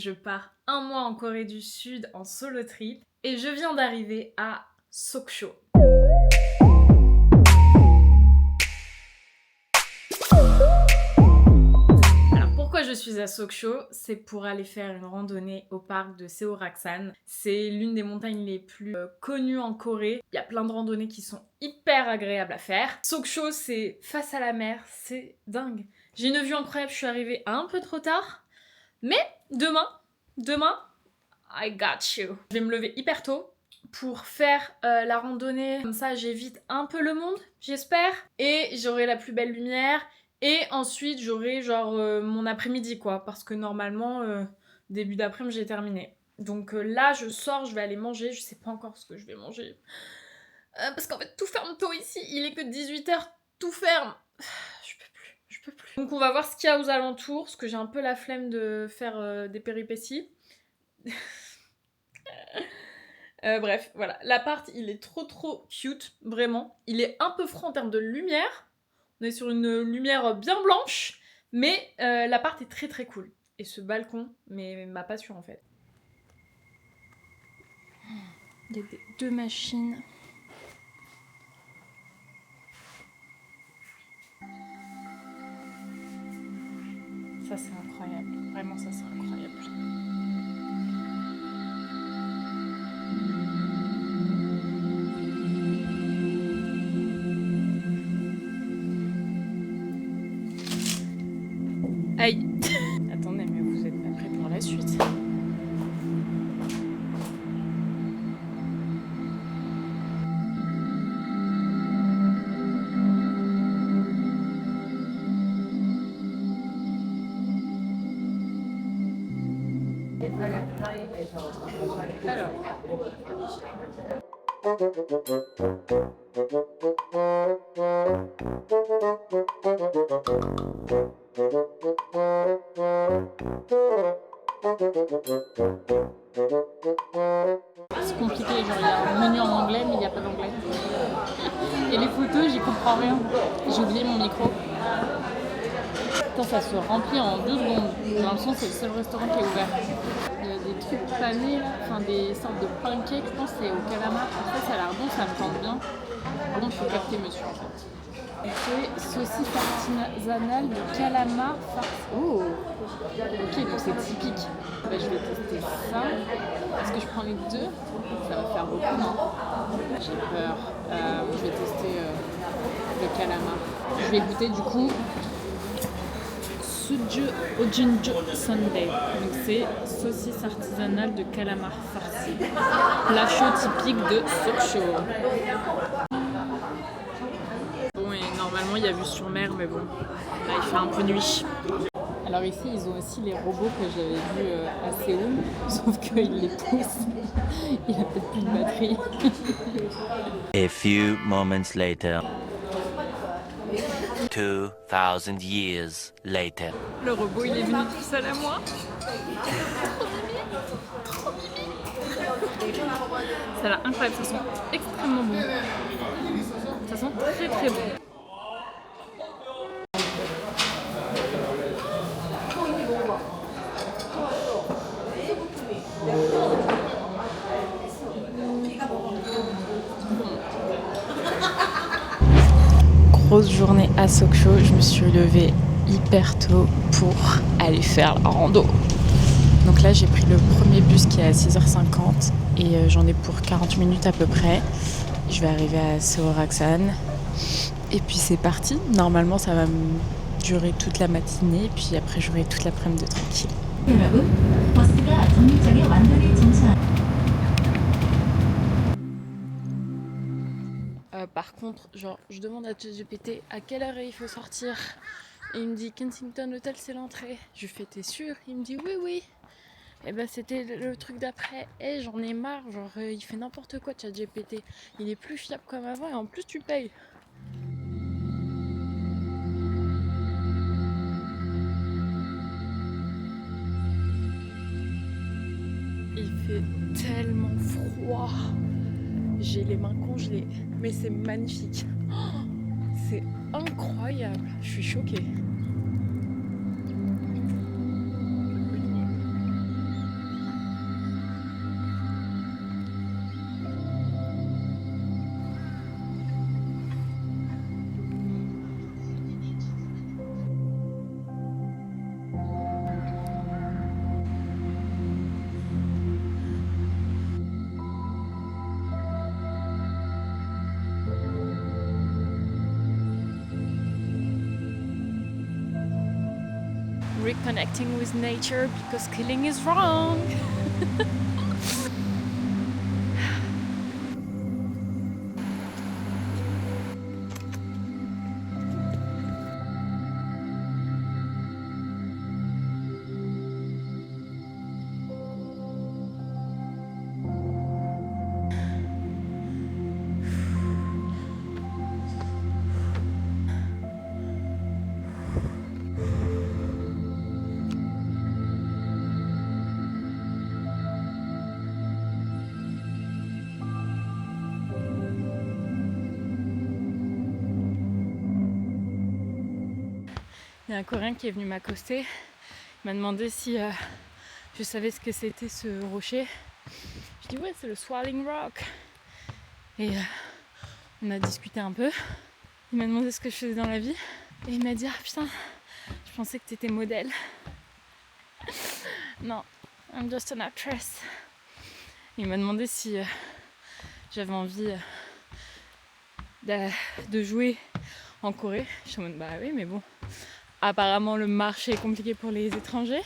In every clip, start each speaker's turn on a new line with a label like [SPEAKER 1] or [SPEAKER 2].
[SPEAKER 1] je pars un mois en Corée du Sud en solo trip et je viens d'arriver à Sokcho. Pourquoi je suis à Sokcho? C'est pour aller faire une randonnée au parc de Seoraksan. C'est l'une des montagnes les plus connues en Corée. Il y a plein de randonnées qui sont hyper agréables à faire. Sokcho, c'est face à la mer, c'est dingue. J'ai une vue incroyable, je suis arrivée un peu trop tard. Mais demain, I got you. Je vais me lever hyper tôt pour faire la randonnée. Comme ça, j'évite un peu le monde, j'espère. Et j'aurai la plus belle lumière. Et ensuite, j'aurai genre mon après-midi, quoi. Parce que normalement, début d'après-midi, j'ai terminé. Donc là, je sors, je vais aller manger. Je sais pas encore ce que je vais manger. Parce qu'en fait, tout ferme tôt ici. Il est que 18h, tout ferme. Je peux plus. Donc on va voir ce qu'il y a aux alentours. Parce que j'ai un peu la flemme de faire des péripéties. Bref, voilà. L'appart, il est trop cute. Vraiment. Il est un peu froid en termes de lumière. On est sur une lumière bien blanche, mais l'appart est très cool. Et ce balcon, mais ma passion en fait. Il y a deux machines. Ça c'est incroyable. Vraiment ça c'est incroyable. Aïe. Attendez, mais vous êtes pas prêts pour la suite. Alors. C'est compliqué, genre il y a un menu en anglais mais il n'y a pas d'anglais. Et les photos, j'y comprends rien. J'ai oublié mon micro. Putain, ça se remplit en 2 secondes. J'ai l'impression que c'est le seul restaurant qui est ouvert. Il y a des trucs panés là, enfin des sortes de pancakes, je pense que c'est au calamar. En fait, ça a l'air bon, ça me tente bien. Par contre, il faut capter monsieur en fait. Ok, saucisse artisanale de calamar farci. Oh! Ok, donc c'est typique. Bah, je vais tester ça. Est-ce que je prends les deux? Ça va faire beaucoup, non? J'ai peur. Je vais tester le calamar. Je vais goûter du coup Suju Ojinju Sundae. Donc c'est saucisse artisanale de calamar farci. Plat chaud typique de Sokcho. Bon, et normalement il y a vue sur mer, mais bon, là il fait un peu nuit. Alors ici ils ont aussi les robots que j'avais vus à Séoul, sauf qu'ils les poussent. Il a peut-être plus de batterie.
[SPEAKER 2] A few moments later. 2000 years later.
[SPEAKER 1] Le robot il est venu tout seul à moi. Trop mimi. Ça a l'air incroyable, ça sent extrêmement bon. Ça sent très bon. Grosse journée à Sokcho, je me suis levée hyper tôt pour aller faire la rando. Donc là j'ai pris le premier bus qui est à 6h50 et j'en ai pour 40 minutes à peu près. Je vais arriver à Seoraksan et puis c'est parti. Normalement ça va me durer toute la matinée et puis après j'aurai toute l'après-midi de tranquille. Par contre, genre, je demande à ChatGPT à quelle heure il faut sortir. Et il me dit Kensington Hotel, c'est l'entrée. Je lui fais t'es sûr? Il me dit oui. Et ben c'était le truc d'après. Et j'en ai marre, genre il fait n'importe quoi ChatGPT. Il est plus fiable comme avant et en plus tu payes. Il fait tellement froid. J'ai les mains congelées, mais c'est magnifique. Oh, c'est incroyable, je suis choquée. reconnecting with nature because killing is wrong. Il y a un Coréen qui est venu m'accoster. Il m'a demandé si je savais ce que c'était ce rocher. Je dis ouais, c'est le Swirling Rock. Et on a discuté un peu. Il m'a demandé ce que je faisais dans la vie. Et il m'a dit ah putain, je pensais que t'étais modèle. Non, I'm just an actress. Il m'a demandé si j'avais envie de jouer en Corée. Je suis en mode bah oui, mais bon. Apparemment, le marché est compliqué pour les étrangers.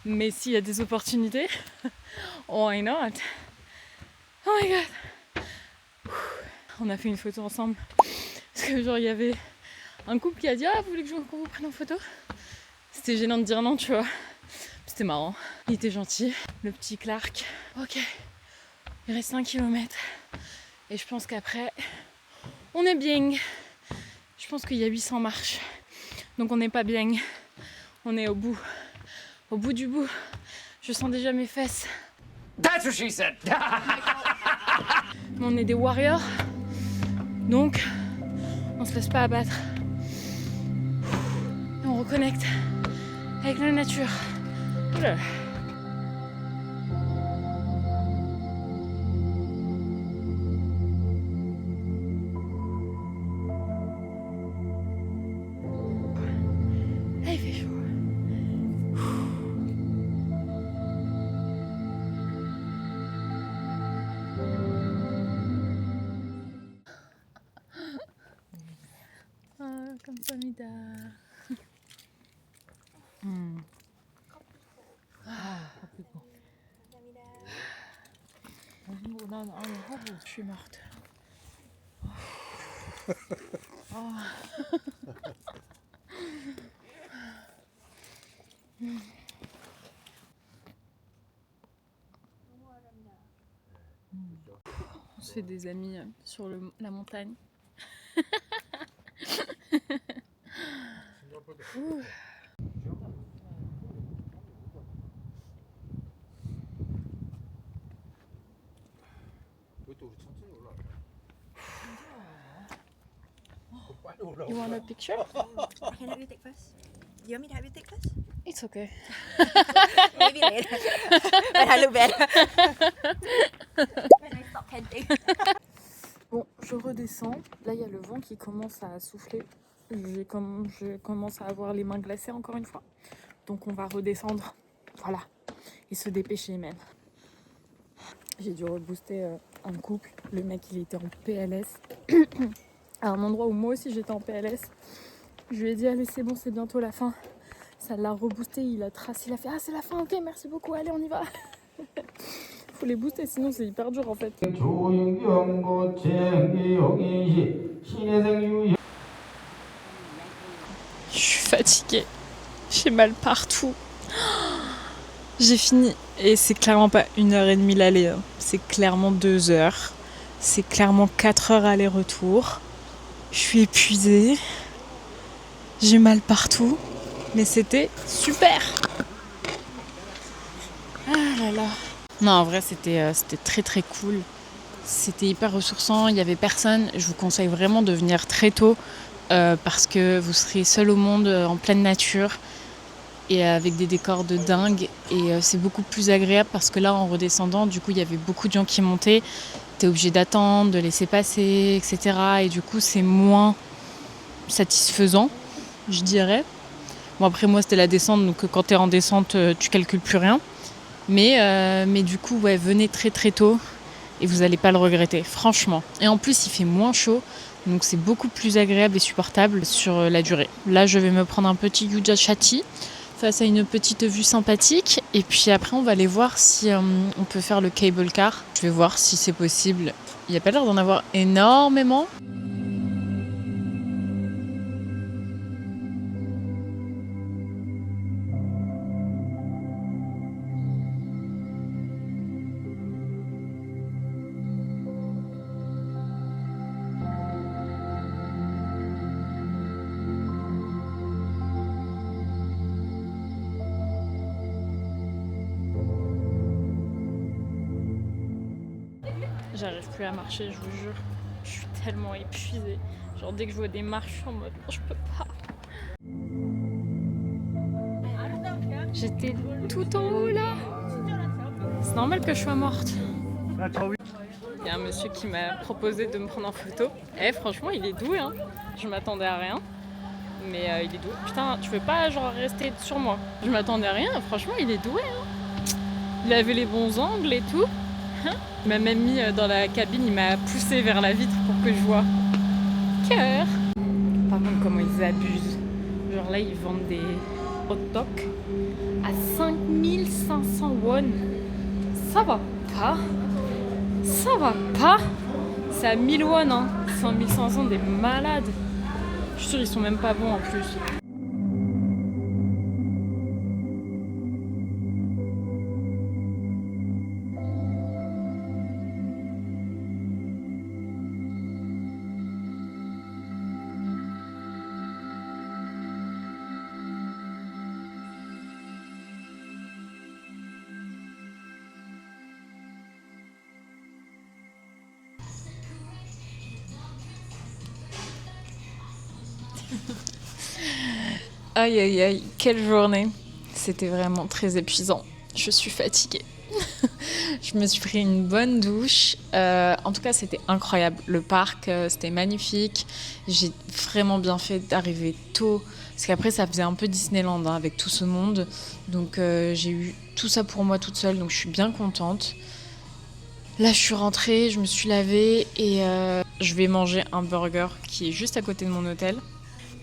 [SPEAKER 1] Mais s'il y a des opportunités, why not? Oh my god! On a fait une photo ensemble. Parce que genre, il y avait un couple qui a dit ah, vous voulez qu'on vous prenne en photo? C'était gênant de dire non, tu vois. C'était marrant. Il était gentil. Le petit Clark. Ok. Il reste 1 km. Et je pense qu'après, on est bien. Je pense qu'il y a 800 marches. Donc on n'est pas bien. On est au bout. Au bout du bout. Je sens déjà mes fesses.
[SPEAKER 3] That's what she said.
[SPEAKER 1] Mais on est des warriors. Donc, on se laisse pas abattre. Et on reconnecte avec la nature. Oula. Ah, il fait chaud. 아, 감사합니다. Je suis morte. On se fait des amis sur la montagne. You want a picture?
[SPEAKER 4] Can I help you take first? Do you want me to help you take first?
[SPEAKER 1] It's okay.
[SPEAKER 4] Maybe later. When I look better. When I stop panting.
[SPEAKER 1] Bon, je redescends. Là, il y a le vent qui commence à souffler. Je commence à avoir les mains glacées encore une fois. Donc on va redescendre. Voilà. Et se dépêcher même. J'ai dû rebooster un couple. Le mec, il était en PLS. À un endroit où moi aussi j'étais en PLS. Je lui ai dit allez c'est bon, c'est bientôt la fin. Ça l'a reboosté, il a tracé, il a fait ah c'est la fin, ok merci beaucoup, allez on y va. Faut les booster sinon c'est hyper dur en fait. Je suis fatiguée, j'ai mal partout. J'ai fini et c'est clairement pas 1h30 l'aller, hein. C'est clairement 2 heures. C'est clairement 4 heures aller-retour. Je suis épuisée, j'ai mal partout, mais c'était super. Ah là là. Non, en vrai, c'était très très cool. C'était hyper ressourçant, il n'y avait personne. Je vous conseille vraiment de venir très tôt parce que vous serez seul au monde en pleine nature et avec des décors de dingue. Et c'est beaucoup plus agréable parce que là, en redescendant, du coup, il y avait beaucoup de gens qui montaient. T'es obligé d'attendre, de laisser passer, etc. Et du coup, c'est moins satisfaisant, je dirais. Bon, après, moi, c'était la descente, donc quand t'es en descente, tu calcules plus rien. Mais du coup, ouais, venez très très tôt
[SPEAKER 5] et vous allez pas le regretter, franchement. Et en plus, il fait moins chaud, donc c'est beaucoup plus agréable et supportable sur la durée. Là, je vais me prendre un petit Yuja Chatti face à une petite vue sympathique, et puis après, on va aller voir si on peut faire le cable car. Je vais voir si c'est possible. Il n'y a pas l'air d'en avoir énormément. J'arrive plus à marcher, je vous jure. Je suis tellement épuisée. Genre dès que je vois des marches, je suis en mode je peux pas. J'étais tout en haut là. C'est normal que je sois morte. Il y a un monsieur qui m'a proposé de me prendre en photo. Franchement, il est doué, hein. Je m'attendais à rien. Mais il est doué. Putain, tu veux pas genre rester sur moi? Je m'attendais à rien, franchement, il est doué, hein. Il avait les bons angles et tout. Il m'a même mis dans la cabine, il m'a poussé vers la vitre pour que je vois. Cœur. Par contre, comment ils abusent. Genre là, ils vendent des hot dogs à 5500 won. Ça va pas. Ça va pas. C'est à 1000 won, hein. 5500, des malades. Je suis sûre, ils sont même pas bons en plus. Aïe aïe aïe, quelle journée. C'était vraiment très épuisant. Je suis fatiguée. Je me suis pris une bonne douche. En tout cas, c'était incroyable. Le parc, c'était magnifique. J'ai vraiment bien fait d'arriver tôt. Parce qu'après, ça faisait un peu Disneyland hein, avec tout ce monde. Donc, j'ai eu tout ça pour moi toute seule. Donc, je suis bien contente. Là, je suis rentrée, je me suis lavée et je vais manger un burger qui est juste à côté de mon hôtel.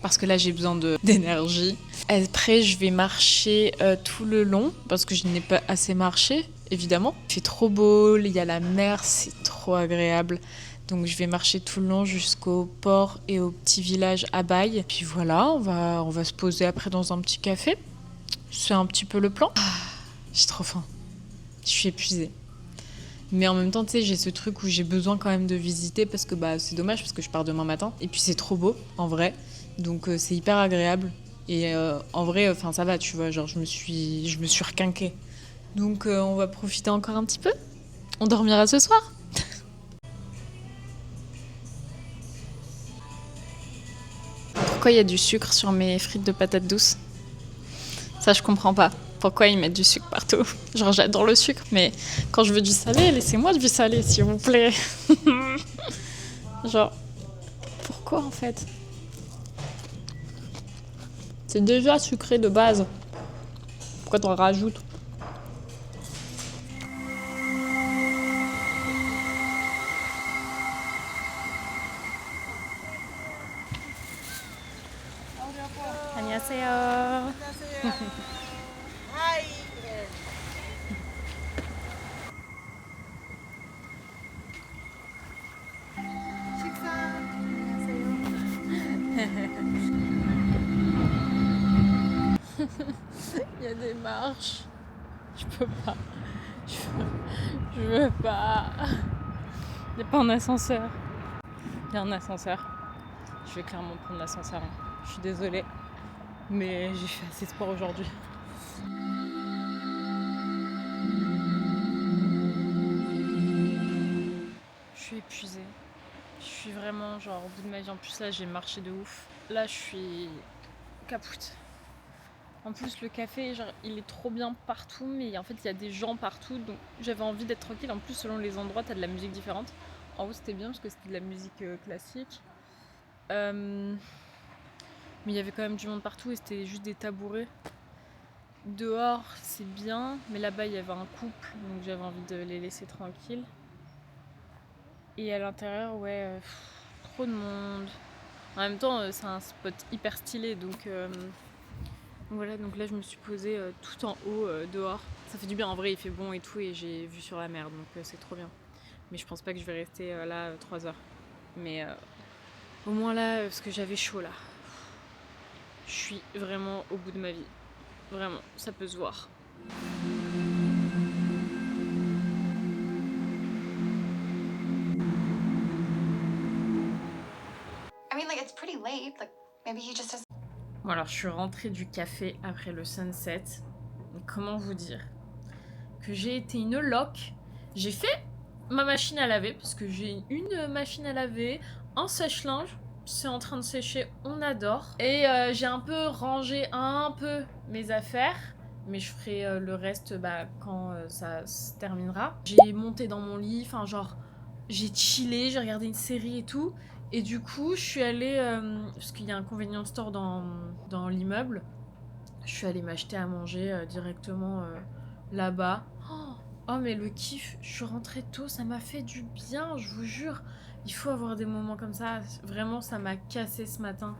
[SPEAKER 5] Parce que là, j'ai besoin d'énergie. Après, je vais marcher tout le long parce que je n'ai pas assez marché, évidemment. Il fait trop beau, il y a la mer, c'est trop agréable. Donc, je vais marcher tout le long jusqu'au port et au petit village Abaï. Puis voilà, on va se poser après dans un petit café. C'est un petit peu le plan. J'ai trop faim. Je suis épuisée. Mais en même temps, tu sais, j'ai ce truc où j'ai besoin quand même de visiter parce que bah, c'est dommage parce que je pars demain matin. Et puis, c'est trop beau, en vrai. Donc c'est hyper agréable et en vrai ça va tu vois genre je me suis requinquée donc on va profiter encore un petit peu. On dormira ce soir. Pourquoi il y a du sucre sur mes frites de patates douces? Ça je comprends pas. Pourquoi ils mettent du sucre partout? Genre j'adore le sucre mais quand je veux du salé, laissez-moi du salé s'il vous plaît. Genre pourquoi en fait? C'est déjà sucré de base. Pourquoi t'en rajoutes? 안녕하세요. Il y a des marches. Je peux pas. Je veux pas. Il n'y a pas un ascenseur. Il y a un ascenseur. Je vais clairement prendre l'ascenseur. Je suis désolée. Mais j'ai fait assez de sport aujourd'hui. Je suis épuisée. Je suis vraiment genre au bout de ma vie. En plus là j'ai marché de ouf. Là je suis capoute. En plus le café genre, il est trop bien partout mais en fait il y a des gens partout donc j'avais envie d'être tranquille. En plus selon les endroits t'as de la musique différente. En haut c'était bien parce que c'était de la musique classique. Mais il y avait quand même du monde partout et c'était juste des tabourets. Dehors c'est bien mais là-bas il y avait un couple donc j'avais envie de les laisser tranquilles.
[SPEAKER 1] Et à l'intérieur, ouais, trop de monde. En même temps, c'est un spot hyper stylé, donc voilà. Donc là, je me suis posée tout en haut dehors. Ça fait du bien, en vrai, il fait bon et tout, et j'ai vue sur la mer, donc c'est trop bien. Mais je pense pas que je vais rester là 3 heures. Mais au moins là, parce que j'avais chaud là. Je suis vraiment au bout de ma vie. Vraiment, ça peut se voir.
[SPEAKER 6] I mean, like, it's pretty late. Like, maybe he just doesn't.
[SPEAKER 1] Bon, alors je suis rentrée du café après le sunset. Comment vous dire que j'ai été une loque. J'ai fait ma machine à laver, parce que j'ai une machine à laver, un sèche-linge, c'est en train de sécher, on adore. Et j'ai un peu rangé un peu mes affaires, mais je ferai le reste quand ça se terminera. J'ai monté dans mon lit, enfin genre, j'ai chillé, j'ai regardé une série et tout. Et du coup, je suis allée, parce qu'il y a un convenience store dans l'immeuble, je suis allée m'acheter à manger directement là-bas. Oh mais le kiff, je suis rentrée tôt, ça m'a fait du bien, je vous jure. Il faut avoir des moments comme ça, vraiment ça m'a cassé ce matin.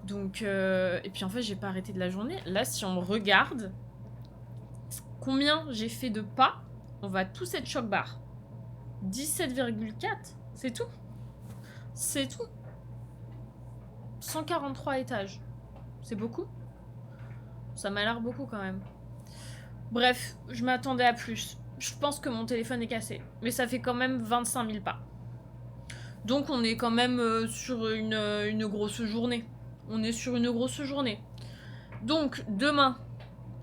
[SPEAKER 1] Donc, et puis en fait j'ai pas arrêté de la journée. Là si on regarde combien j'ai fait de pas, on va tous être choc bar. 17,4, c'est tout. C'est tout. 143 étages. C'est beaucoup? Ça m'a l'air beaucoup quand même. Bref, je m'attendais à plus. Je pense que mon téléphone est cassé. Mais ça fait quand même 25 000 pas. Donc on est quand même sur une grosse journée. On est sur une grosse journée. Donc demain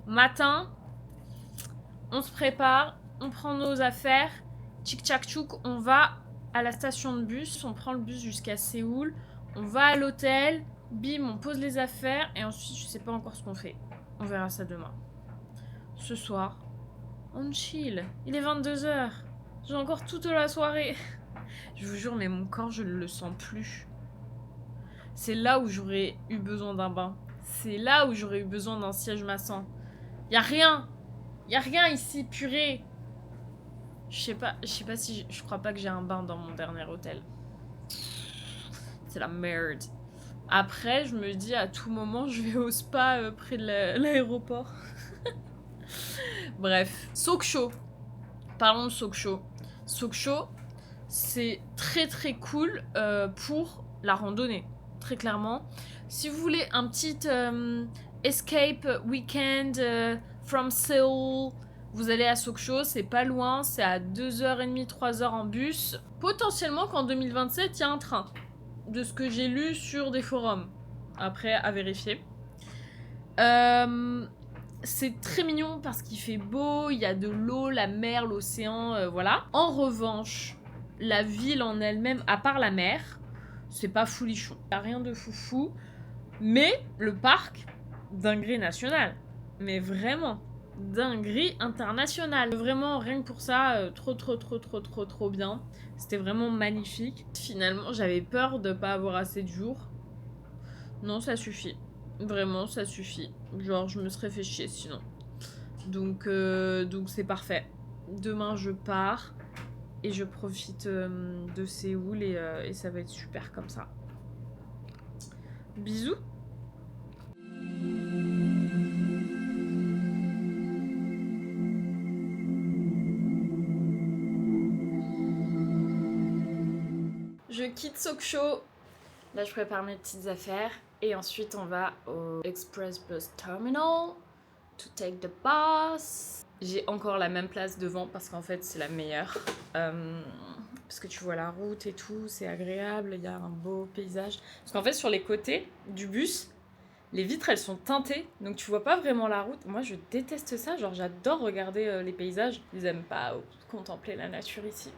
[SPEAKER 1] matin, on se prépare, on prend nos affaires, tchic tchac tchouk, on va à la station de bus, on prend le bus jusqu'à Séoul, on va à l'hôtel, bim, on pose les affaires et ensuite je sais pas encore ce qu'on fait. On verra ça demain. Ce soir, on chill. Il est 22h. J'ai encore toute la soirée. Je vous jure, mais mon corps, je ne le sens plus. C'est là où j'aurais eu besoin d'un bain. C'est là où j'aurais eu besoin d'un siège massant. Y a rien. Y a rien ici, purée. Je sais pas si... Je crois pas que j'ai un bain dans mon dernier hôtel. C'est la merde. Après, je me dis, à tout moment, je vais au spa près de l'aéroport. Bref. Sokcho. Parlons de Sokcho. Sokcho, c'est très très cool pour la randonnée. Très clairement. Si vous voulez un petit escape weekend from Seoul, vous allez à Sokcho, c'est pas loin, c'est à 2h30, 3h en bus. Potentiellement qu'en 2027, il y a un train. De ce que j'ai lu sur des forums. Après, à vérifier. C'est très mignon parce qu'il fait beau, il y a de l'eau, la mer, l'océan, voilà. En revanche, la ville en elle-même, à part la mer, c'est pas foulichon. Il n'y a rien de foufou. Mais le parc, dinguerie nationale. Mais vraiment, dinguerie internationale. Vraiment, rien que pour ça, trop bien. C'était vraiment magnifique. Finalement, j'avais peur de pas avoir assez de jours. Non, ça suffit. Vraiment, ça suffit. Genre, je me serais fait chier sinon. Donc c'est parfait. Demain, je pars et je profite de Séoul et ça va être super comme ça. Bisous. Je quitte Sokcho. Là, je prépare mes petites affaires. Et ensuite, on va au Express Bus Terminal to take the bus. J'ai encore la même place devant parce qu'en fait, c'est la meilleure. Parce que tu vois la route et tout, c'est agréable, il y a un beau paysage. Parce qu'en fait, sur les côtés du bus, les vitres, elles sont teintées, donc tu vois pas vraiment la route. Moi, je déteste ça, genre j'adore regarder les paysages. Ils aiment pas contempler la nature ici.